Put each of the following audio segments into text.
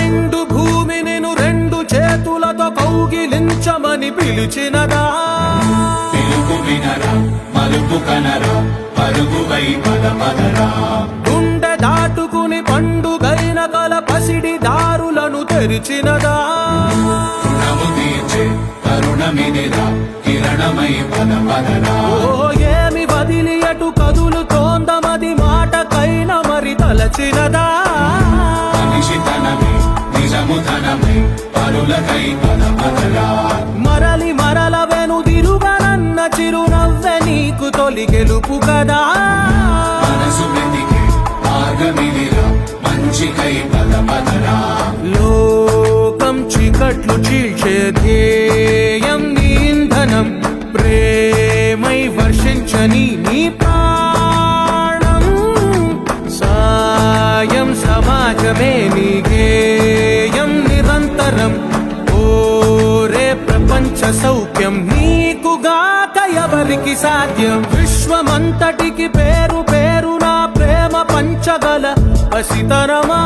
నిండు భూమి నిన్ను రెండు చేతులతో కౌగిలించమని పిలిచినదా పిలుపు వినరా మలుపు కనరా పరుగువై పదపదరా గుండె దాటుకుని పండుగైన కల పసిడి దారులను తెరిచినదా రుణము తీర్చే తరుణమిదిరా కిరణమై పదపదరా ఓ ఏమి వదిలి అటు కదులుతోందమది మాటకైన మరి తలచినదా మనిషితనమే నిజముతనమై పరులకై పదపదరా మరలి మరల వెనుదిరుగనన్న చిరునవ్వె నీకు తొలి గెలుపు కదా మనసు వెతికే మార్గమిదిరా మంచికై పదపదరా లోకం చీకట్లు చీల్చే ధ్యేయం నీ ఇంధనం ప్రేమై వర్షించని నీ ప్రాణం సాయం సమాజమే నీ గేయం నిరంతరం ఓరే ప్రపంచ సౌఖ్యం నీకుగాక ఎవరికి సాధ్యం విశ్వమంతటికి పేరు పేరు నా ప్రేమ పంచగల పసితరమా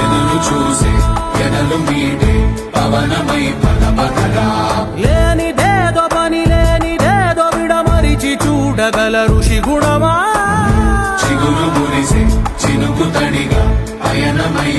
ఎదురు చూసే ఎదలు మీడే పవనమై పదపదరా లేనిదేదో పని లేనిదేదో విడమరిచి చూడగల ఋషి గుణమా చిగురు మురిసే చినుకు తడిగా పయనమై